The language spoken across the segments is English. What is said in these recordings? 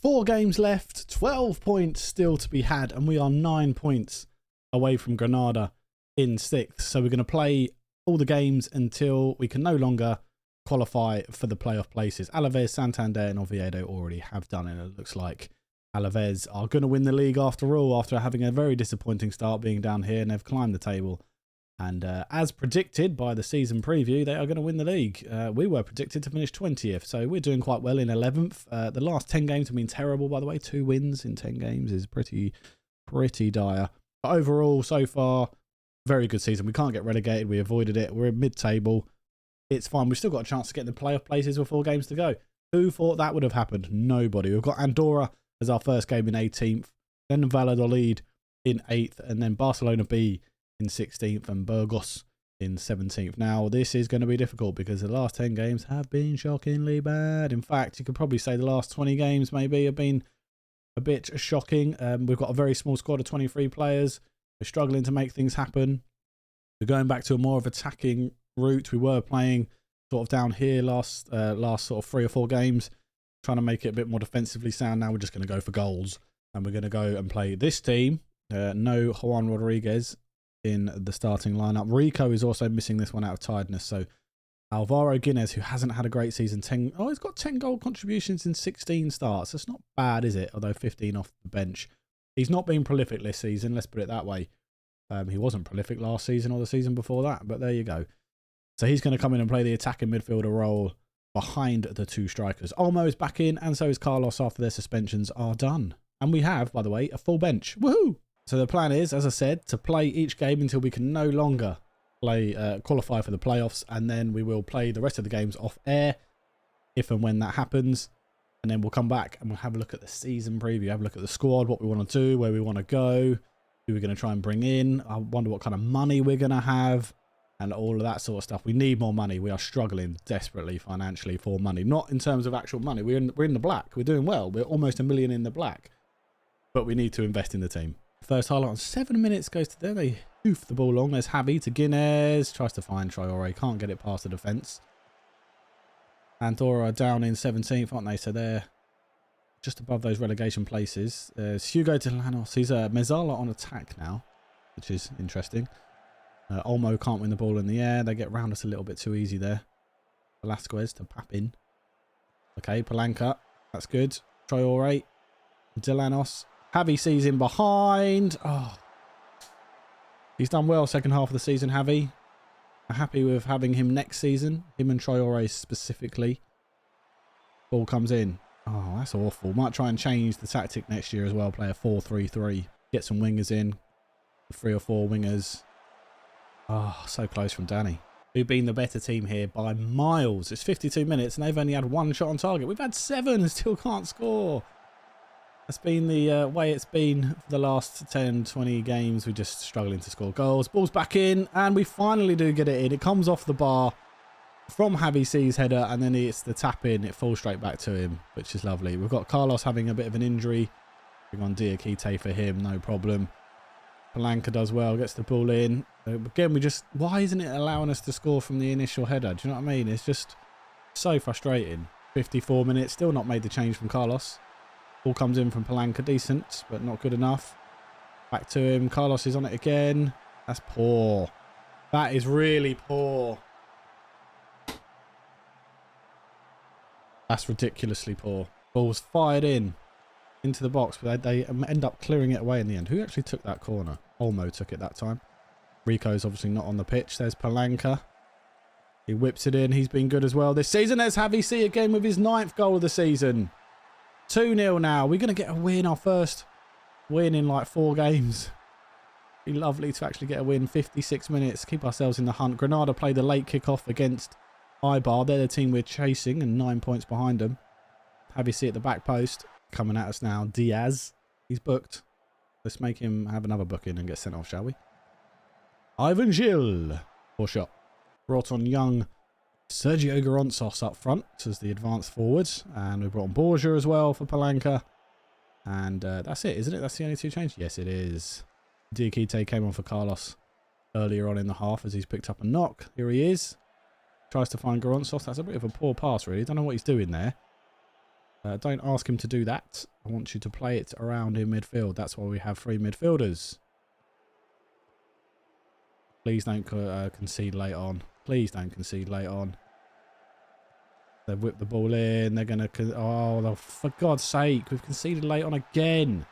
4 games left, 12 points still to be had, and we are 9 points away from Granada in 6th. So we're going to play all the games until we can no longer qualify for the playoff places. Alaves, Santander and Oviedo already have done it. It looks like Alaves are going to win the league after all, after having a very disappointing start being down here, and they've climbed the table. And as predicted by the season preview, they are going to win the league. We were predicted to finish 20th, so we're doing quite well in 11th. The last 10 games have been terrible, by the way. 2 wins in 10 games is pretty dire. But overall, so far, very good season. We can't get relegated. We avoided it. We're in mid-table. It's fine. We've still got a chance to get in the playoff places with 4 games to go. Who thought that would have happened? Nobody. We've got Andorra as our first game in 18th, then Valladolid in 8th, and then Barcelona B in 16th and Burgos in 17th. Now, this is going to be difficult because the last 10 games have been shockingly bad. In fact, you could probably say the last 20 games maybe have been a bit shocking. We've got a very small squad of 23 players. We're struggling to make things happen. We're going back to a more of attacking route. We were playing sort of down here last sort of 3 or 4 games, trying to make it a bit more defensively sound. Now we're just going to go for goals, and we're going to go and play this team. No Juan Rodriguez in the starting lineup. Rico is also missing this one out of tiredness. So Alvaro Guinness, who hasn't had a great season, he's got 10 goal contributions in 16 starts. That's not bad, is it? Although 15 off the bench. He's not been prolific this season, let's put it that way. He wasn't prolific last season or the season before that, but there you go. So he's going to come in and play the attacking midfielder role behind the 2 strikers. Olmo is back in, and so is Carlos after their suspensions are done. And we have, by the way, a full bench. Woohoo! So the plan is, as I said, to play each game until we can no longer qualify for the playoffs, and then we will play the rest of the games off air if and when that happens. And then we'll come back and we'll have a look at the season preview, have a look at the squad, what we want to do, where we want to go, who we're going to try and bring in. I wonder what kind of money we're going to have and all of that sort of stuff. We need more money. We are struggling desperately financially for money. Not in terms of actual money. We're in the black. We're doing well. We're almost $1 million in the black. But we need to invest in the team. First highlight on 7 minutes goes to there. They hoof the ball long. There's Javi to Guinness. Tries to find Traore. Can't get it past the defence. Andorra down in 17th, aren't they? So they're just above those relegation places. There's Hugo de Lanos. He's a Mezzala on attack now, which is interesting. Olmo can't win the ball in the air. They get round us a little bit too easy there. Velasquez to Papin. Okay, Palanca. That's good. Traore. Delanos. Javi sees him behind. Oh, he's done well second half of the season, Javi. I'm happy with having him next season. Him and Traore specifically. Ball comes in. Oh, that's awful. Might try and change the tactic next year as well. Play a 4-3-3. Get some wingers in. 3 or 4 wingers. Oh, so close from Danny. We've been the better team here by miles. It's 52 minutes and they've only had 1 shot on target. We've had 7 and still can't score. That's been the way it's been for the last 10, 20 games. We're just struggling to score goals. Ball's back in, and we finally do get it in. It comes off the bar from Javi C's header, and then it's the tap in. It falls straight back to him, which is lovely. We've got Carlos having a bit of an injury. Bring on Diakite for him, no problem. Palanca does well, gets the ball in. Again, why isn't it allowing us to score from the initial header? Do you know what I mean? It's just so frustrating. 54 minutes, still not made the change from Carlos. Ball comes in from Palanca, decent, but not good enough. Back to him. Carlos is on it again. That's poor. That is really poor. That's ridiculously poor. Ball's fired into the box, but they end up clearing it away in the end. Who actually took that corner? Olmo took it that time. Rico's obviously not on the pitch. There's Palanca. He whips it in. He's been good as well this season. There's Javi C again with his 9th goal of the season. 2-0 now. We're going to get a win. Our first win in like 4 games. Be lovely to actually get a win. 56 minutes. Keep ourselves in the hunt. Granada played the late kickoff against Eibar. They're the team we're chasing and 9 points behind them. Javi C at the back post. Coming at us now. Diaz. He's booked. Let's make him have another booking and get sent off, shall we? Ivan Gil. Poor shot. Brought on young Sergio Garanzos up front as the advanced forwards. And we brought on Borja as well for Palanca. And that's it, isn't it? That's the only 2 changes? Yes, it is. Diakite came on for Carlos earlier on in the half as he's picked up a knock. Here he is. Tries to find Garanzos. That's a bit of a poor pass, really. Don't know what he's doing there. Don't ask him to do that. I want you to play it around in midfield. That's why we have 3 midfielders. Please don't concede late on. Please don't concede late on. They've whipped the ball in. They're going to... Oh, for God's sake. We've conceded late on again.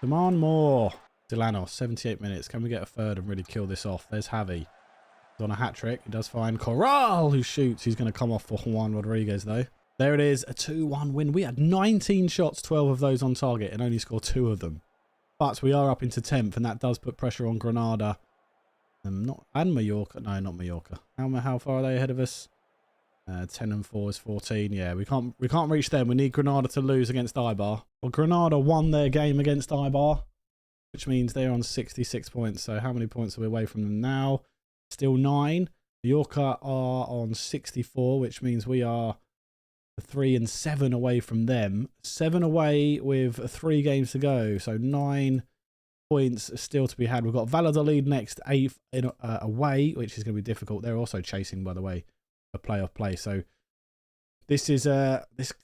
Demand more. Delanos, 78 minutes. Can we get a third and really kill this off? There's Javi. He's on a hat-trick. He does find Corral, who shoots. He's going to come off for Juan Rodriguez, though. There it is. A 2-1 win. We had 19 shots, 12 of those on target, and only scored 2 of them. But we are up into 10th, and that does put pressure on Granada. And Mallorca. No, not Mallorca. How far are they ahead of us? 10 and 4 is 14. Yeah, we can't reach them. We need Granada to lose against Eibar. Well, Granada won their game against Eibar, which means they're on 66 points. So how many points are we away from them now? Still 9. Mallorca are on 64, which means we are 3 and 7 away from them. 7 away with 3 games to go. So 9 points still to be had. We've got Valladolid next, 8th away, which is going to be difficult. They're also chasing, by the way, a playoff place. So this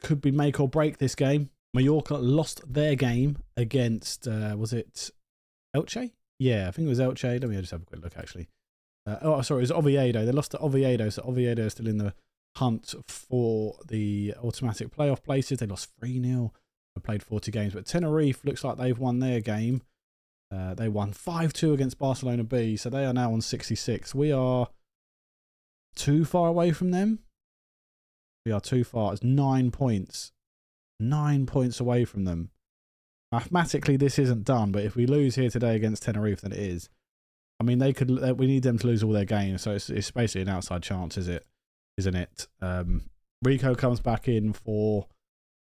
could be make or break this game. Mallorca lost their game against was it Elche? Yeah, I think it was Elche. Let me just have a quick look actually. Oh, sorry, it was Oviedo. They lost to Oviedo, so Oviedo is still in the hunt for the automatic playoff places. They lost 3-0. They played 40 games, but Tenerife looks like they've won their game. They won 5-2 against Barcelona B, so they are now on 66. We are too far away from them. We are too far. It's 9 points. 9 points away from them. Mathematically, this isn't done, but if we lose here today against Tenerife, then it is. I mean, we need them to lose all their games, so it's basically an outside chance, isn't it? Rico comes back in for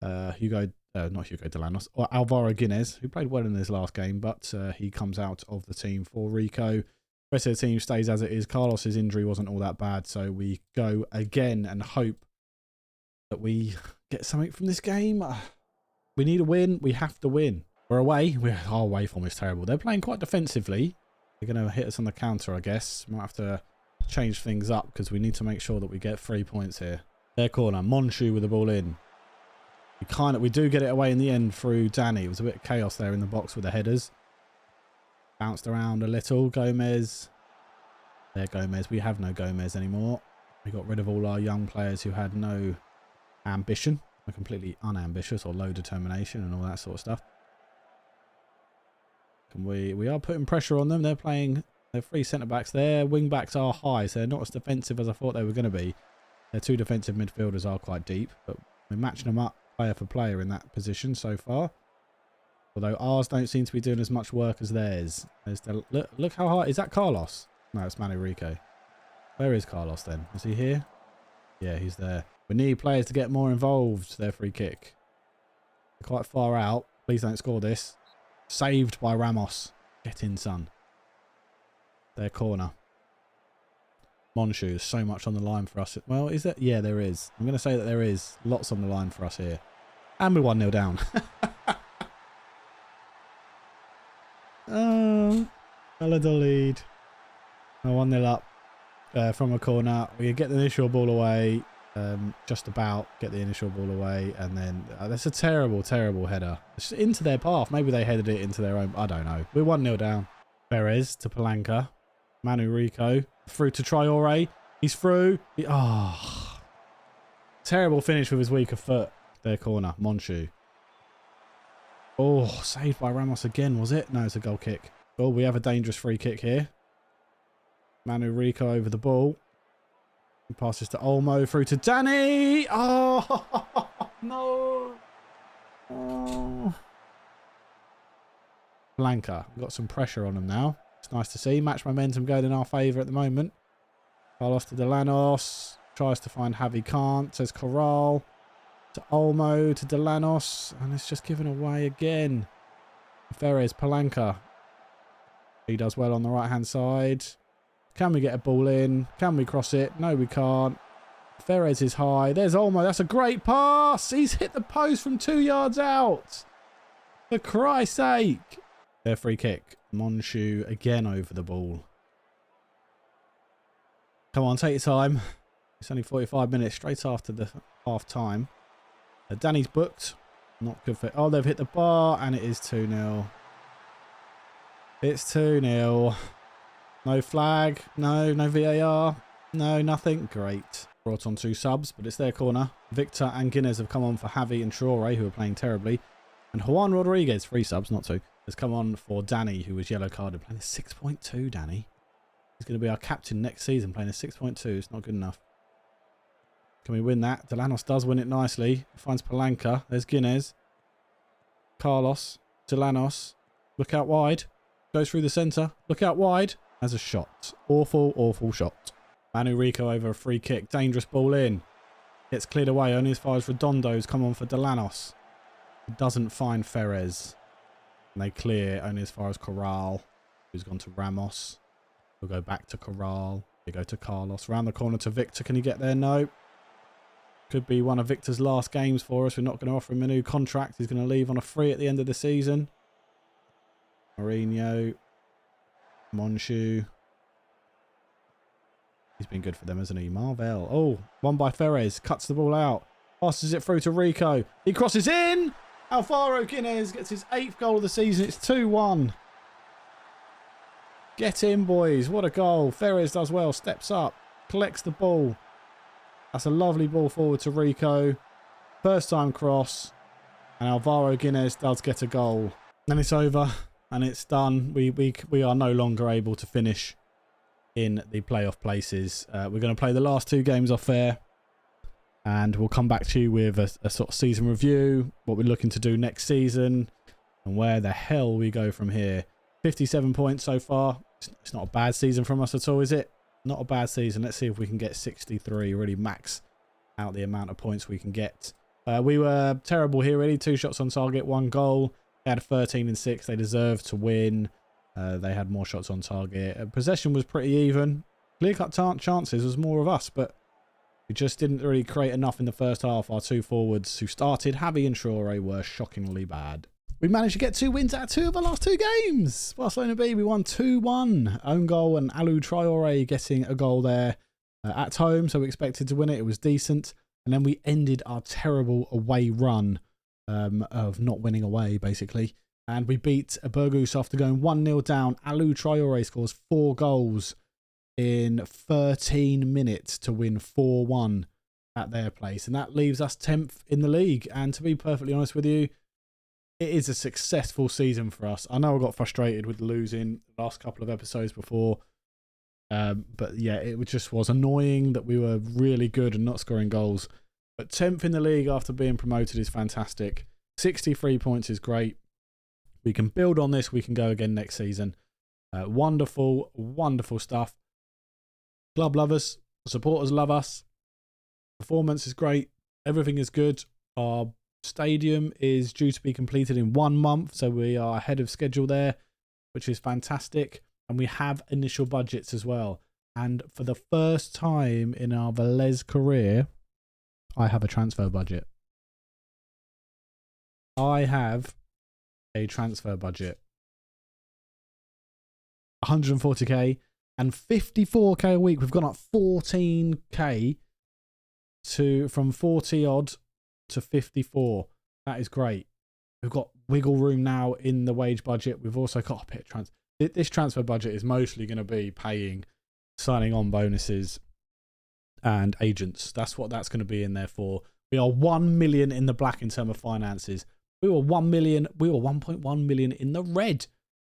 not Hugo Delanos, or Alvaro Guinness, who played well in his last game, but he comes out of the team for Rico. The rest of the team stays as it is. Carlos's injury wasn't all that bad, so we go again and hope that we get something from this game. We need a win. We have to win. We're away. Our away form is terrible. They're playing quite defensively. They're going to hit us on the counter, I guess. Might have to change things up because we need to make sure that we get 3 points here. Their corner. Monshu with the ball in. We do get it away in the end through Danny. It was a bit of chaos there in the box with the headers. Bounced around a little. Gomez. There, Gomez. We have no Gomez anymore. We got rid of all our young players who had no ambition. They're completely unambitious or low determination and all that sort of stuff. And we are putting pressure on them. They're playing their 3 centre-backs. Their wing-backs are high, so they're not as defensive as I thought they were going to be. Their 2 defensive midfielders are quite deep, but we're matching them up player for player in that position so far. Although ours don't seem to be doing as much work as theirs. Look how high. Is that Carlos? No, it's Manu Rico. Where is Carlos then? Is he here? Yeah, he's there. We need players to get more involved. Their free kick. They're quite far out. Please don't score this. Saved by Ramos. Get in, son. Their corner. Monshu, so much on the line for us. Well, is there? Yeah, there is. I'm going to say that there is lots on the line for us here. And we're 1-0 down. Oh, Valladolid. 1-0 up from a corner. We get the initial ball away. Just about get the initial ball away. And then that's a terrible, terrible header. It's into their path. Maybe they headed it into their own. I don't know. We're 1-0 down. Perez to Palanca. Manu Rico. Through to Traore. He's through. Terrible finish with his weaker foot. Their corner. Monshu. Oh, saved by Ramos again, was it? No, it's a goal kick. Oh, we have a dangerous free kick here. Manu Rico over the ball. He passes to Olmo. Through to Danny. Oh, no. Oh. Blanca. We've got some pressure on him now. It's nice to see. Match momentum going in our favour at the moment. Carlos to Delanos. Tries to find Javi. Can't. Says Corral. To Olmo. To Delanos. And it's just given away again. Ferres. Palanca. He does well on the right-hand side. Can we get a ball in? Can we cross it? No, we can't. Ferres is high. There's Olmo. That's a great pass. He's hit the post from 2 yards out. For Christ's sake. Their free kick. Monshu again over the ball. Come on, take your time. It's only 45 minutes straight after the half time. Danny's booked. Not good for... Oh, they've hit the bar, and it is 2-0. It's 2-0. No flag. No VAR. No, nothing. Great. Brought on 2 subs, but it's their corner. Victor and Guinness have come on for Javi and Traore, who are playing terribly. And Juan Rodriguez, 3 subs, not 2, has come on for Danny, who was yellow carded. Playing a 6.2, Danny. He's going to be our captain next season, playing a 6.2. It's not good enough. Can we win that? Delanos does win it nicely. Finds Palanca. There's Guinness. Carlos. Delanos. Look out wide. Goes through the centre. Look out wide. Has a shot. Awful, awful shot. Manu Rico over a free kick. Dangerous ball in. Gets cleared away only as far as Redondo's come on for Delanos. He doesn't find Ferez. And they clear only as far as Corral, who's gone to Ramos. We'll go back to Corral. They go to Carlos. Round the corner to Victor. Can he get there? No. Could be one of Victor's last games for us. We're not going to offer him a new contract. He's going to leave on a free at the end of the season. Mourinho. Monchu. He's been good for them, hasn't he? Marvel. Oh, one by Ferez. Cuts the ball out. Passes it through to Rico. He crosses in. Alvaro Guinness gets his 8th goal of the season. It's 2-1. Get in, boys. What a goal. Ferez does well. Steps up. Collects the ball. That's a lovely ball forward to Rico. First time cross. And Alvaro Guinness does get a goal. And it's over. And it's done. We are no longer able to finish in the playoff places. We're going to play the last 2 games off air. And we'll come back to you with a sort of season review. What we're looking to do next season. And where the hell we go from here. 57 points so far. It's not a bad season from us at all, is it? Not a bad season. Let's see if we can get 63. Really max out the amount of points we can get. We were terrible here, really. 2 shots on target, 1 goal. They had 13 and 6. They deserved to win. They had more shots on target. Possession was pretty even. Clear-cut chances was more of us, but we just didn't really create enough in the first half. Our 2 forwards who started, Javi and Traore, were shockingly bad. We managed to get 2 wins out of 2 of our last 2 games. Barcelona B, we won 2-1. Own goal and Alou Traore getting a goal there at home. So we expected to win it. It was decent. And then we ended our terrible away run of not winning away, basically. And we beat Burgos after going 1-0 down. Alou Traore scores 4 goals in 13 minutes to win 4-1 at their place. And that leaves us 10th in the league. And to be perfectly honest with you, it is a successful season for us. I know I got frustrated with losing the last couple of episodes before. But yeah, it just was annoying that we were really good and not scoring goals. But 10th in the league after being promoted is fantastic. 63 points is great. We can build on this. We can go again next season. Wonderful, wonderful stuff. Club lovers, supporters love us. Performance is great. Everything is good. Our stadium is due to be completed in 1 month. So we are ahead of schedule there, which is fantastic. And we have initial budgets as well. And for the first time in our Velez career, I have a transfer budget. I have a transfer budget. 140k and 54k a week. We've gone up 14k from 40 odd to 54. That is great. We've got wiggle room now in the wage budget. We've also got a bit of transfer. This transfer budget is mostly going to be paying signing on bonuses and agents. That's what that's going to be in there for. We are 1 million in the black in terms of finances. We were 1 million. We were 1.1 million in the red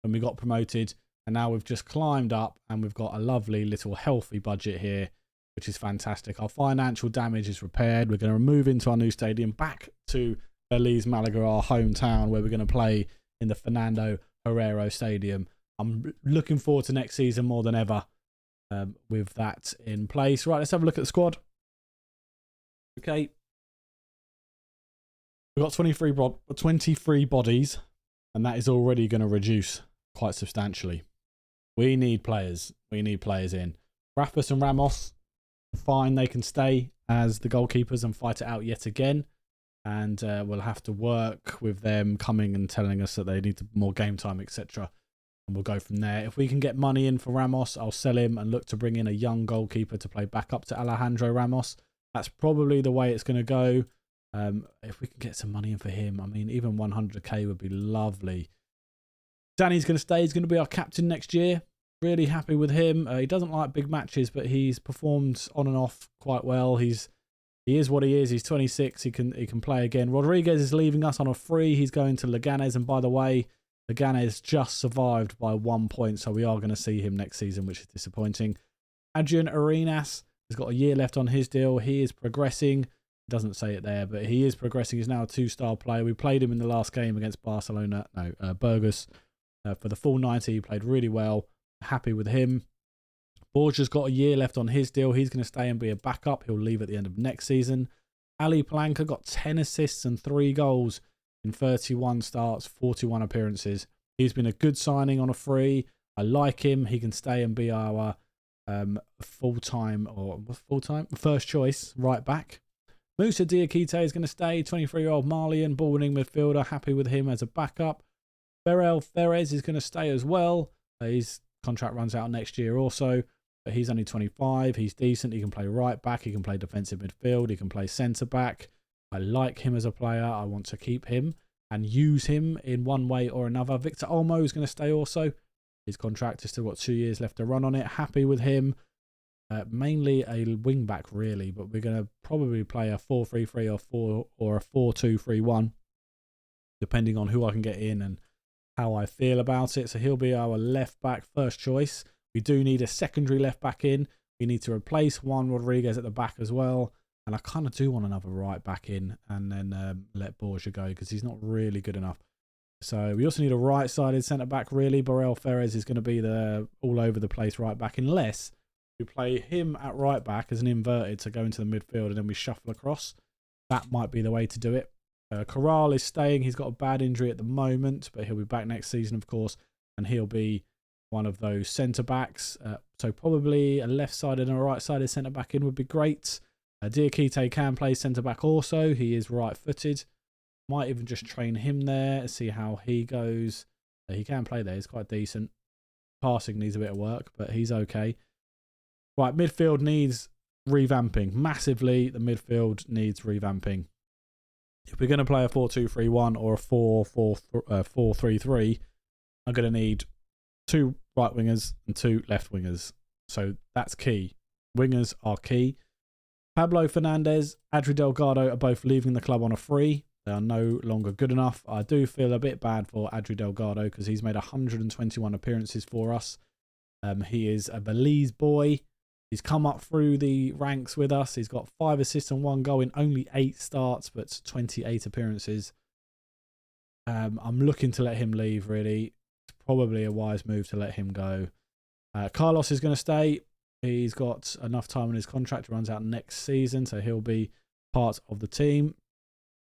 when we got promoted. And now we've just climbed up and we've got a lovely little healthy budget here, which is fantastic. Our financial damage is repaired. We're going to move into our new stadium back to Belize, Malaga, our hometown, where we're going to play in the Fernando Herrero Stadium. I'm looking forward to next season more than ever with that in place. Right, let's have a look at the squad. Okay. We've got 23 bodies, and that is already going to reduce quite substantially. We need players. We need players in. Rafus and Ramos, fine, they can stay as the goalkeepers and fight it out yet again. And we'll have to work with them coming and telling us that they need more game time, etc. And we'll go from there. If we can get money in for Ramos, I'll sell him and look to bring in a young goalkeeper to play back up to Alejandro Ramos. That's probably the way it's going to go. If we can get some money in for him, I mean, even 100k would be lovely. Danny's going to stay. He's going to be our captain next year. Really happy with him. He doesn't like big matches, but he's performed on and off quite well. He is what he is. He's 26. He can play again. Rodriguez is leaving us on a free. He's going to Leganés. And by the way, Leganés just survived by 1 point, so we are going to see him next season, which is disappointing. Adrian Arenas has got a year left on his deal. He is progressing. Doesn't say it there, but he is progressing. He's now a 2-star player. We played him in the last game against Burgos. For the full 90, he played really well. Happy with him. Borgia's got a year left on his deal. He's going to stay and be a backup. He'll leave at the end of next season. Ali Palanca got 10 assists and 3 goals in 31 starts, 41 appearances. He's been a good signing on a free. I like him. He can stay and be our full-time first choice right back. Musa Diakite is going to stay. 23-year-old Malian, ball-winning midfielder. Happy with him as a backup. Ferrell Ferez is going to stay as well. His contract runs out next year also. But he's only 25. He's decent. He can play right back. He can play defensive midfield. He can play centre back. I like him as a player. I want to keep him and use him in one way or another. Victor Olmo is going to stay also. His contract has still got 2 years left to run on it. Happy with him. Mainly a wing back really, but we're going to probably play a 4-3-3 or a 4-2-3-1, depending on who I can get in and how I feel about it. So he'll be our left back first choice. We do need a secondary left back in. We need to replace Juan Rodriguez at the back as well. And I kind of do want another right back in and then let Borgia go because he's not really good enough. So we also need a right-sided centre-back, really. Borrell Ferez is going to be the all-over-the-place right-back unless we play him at right-back as an inverted to go into the midfield and then we shuffle across. That might be the way to do it. Corral is staying. He's got a bad injury at the moment, but he'll be back next season, of course, and he'll be one of those centre-backs. So probably a left-sided and a right-sided centre-back in would be great. Diakite can play centre-back also. He is right-footed. Might even just train him there and see how he goes. He can play there. He's quite decent. Passing needs a bit of work, but he's okay. Right, midfield needs revamping. Massively, the midfield needs revamping. If we're going to play a 4-2-3-1 or a 4-3-3, I'm going to need 2 right wingers and 2 left wingers. So that's key. Wingers are key. Pablo Fernandez, Adri Delgado are both leaving the club on a free. They are no longer good enough. I do feel a bit bad for Adri Delgado because he's made 121 appearances for us. He is a Belize boy. He's come up through the ranks with us. He's got 5 assists and 1 goal in only 8 starts, but 28 appearances. I'm looking to let him leave, really. It's probably a wise move to let him go. Carlos is going to stay. He's got enough time on his contract. It runs out next season, so he'll be part of the team.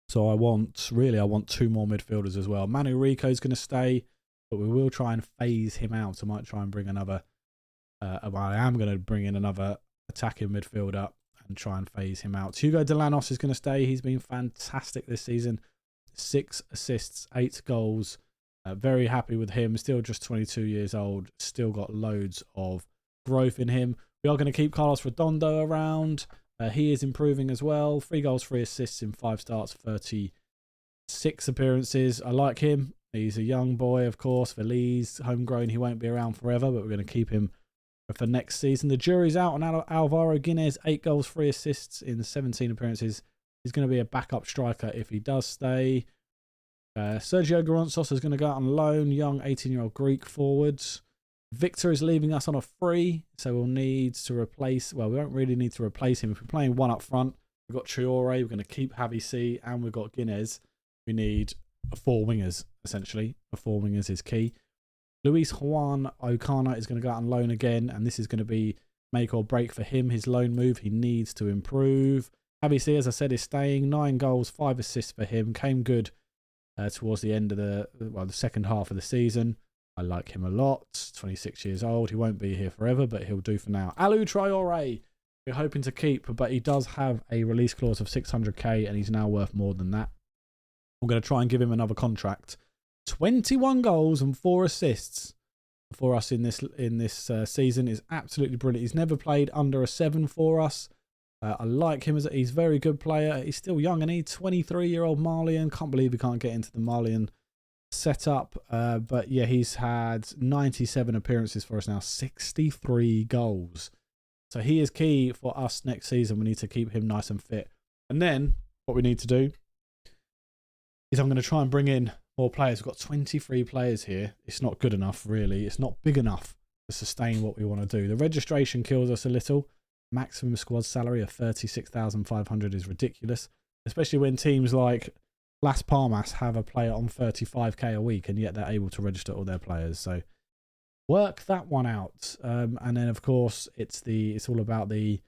So I want 2 more midfielders as well. Manu Rico is going to stay, but we will try and phase him out. I might try and bring another... I am going to bring in another attacking midfielder and try and phase him out. Hugo Delanos is going to stay. He's been fantastic this season. 6 assists, 8 goals. Very happy with him. Still just 22 years old. Still got loads of growth in him. We are going to keep Carlos Redondo around. He is improving as well. 3 goals, 3 assists in 5 starts, 36 appearances. I like him. He's a young boy, of course. Feliz, homegrown. He won't be around forever, but we're going to keep him for next season. The jury's out on Alvaro Guinness. 8 goals, 3 assists in 17 appearances. He's going to be a backup striker if he does stay. Sergio Goronsos is going to go out on loan. Young 18-year-old Greek forwards. Victor is leaving us on a free, so we'll need to replace... Well, we don't really need to replace him. If we're playing one up front, we've got Traore, we're going to keep Javi C, and we've got Guinness. We need 4 wingers, essentially. 4 wingers is key. Luis Juan Ocana is going to go out on loan again, and this is going to be make or break for him, his loan move. He needs to improve. Javi C, as I said, is staying. 9 goals, 5 assists for him. Came good towards the end of the second half of the season. I like him a lot. 26 years old. He won't be here forever, but he'll do for now. Alou Traore, we're hoping to keep, but he does have a release clause of 600k, and he's now worth more than that. I'm going to try and give him another contract. 21 goals and 4 assists for us in this season is absolutely brilliant. He's never played under a 7 for us. I like him as he's a very good player. He's still young, and he's 23-year-old Malian. Can't believe he can't get into the Malian setup. But yeah, he's had 97 appearances for us now, 63 goals. So he is key for us next season. We need to keep him nice and fit. And then what we need to do is I'm going to try and bring in more players. We've got 23 players here. It's not good enough, really. It's not big enough to sustain what we want to do. The registration kills us a little. Maximum squad salary of 36,500 is ridiculous, especially when teams like Las Palmas have a player on 35k a week, and yet they're able to register all their players. So work that one out. And then, of course, it's all about the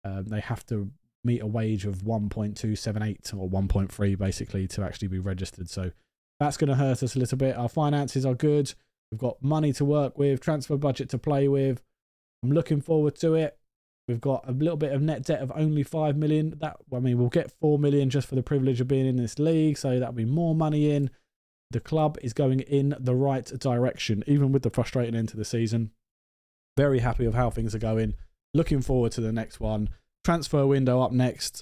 they have to meet a wage of 1.278 or 1.3 basically to actually be registered. So that's going to hurt us a little bit. Our finances are good. We've got money to work with, transfer budget to play with. I'm looking forward to it. We've got a little bit of net debt of only 5 million. We'll get 4 million just for the privilege of being in this league. So that'll be more money in. The club is going in the right direction, even with the frustrating end to the season. Very happy with how things are going. Looking forward to the next one. Transfer window up next.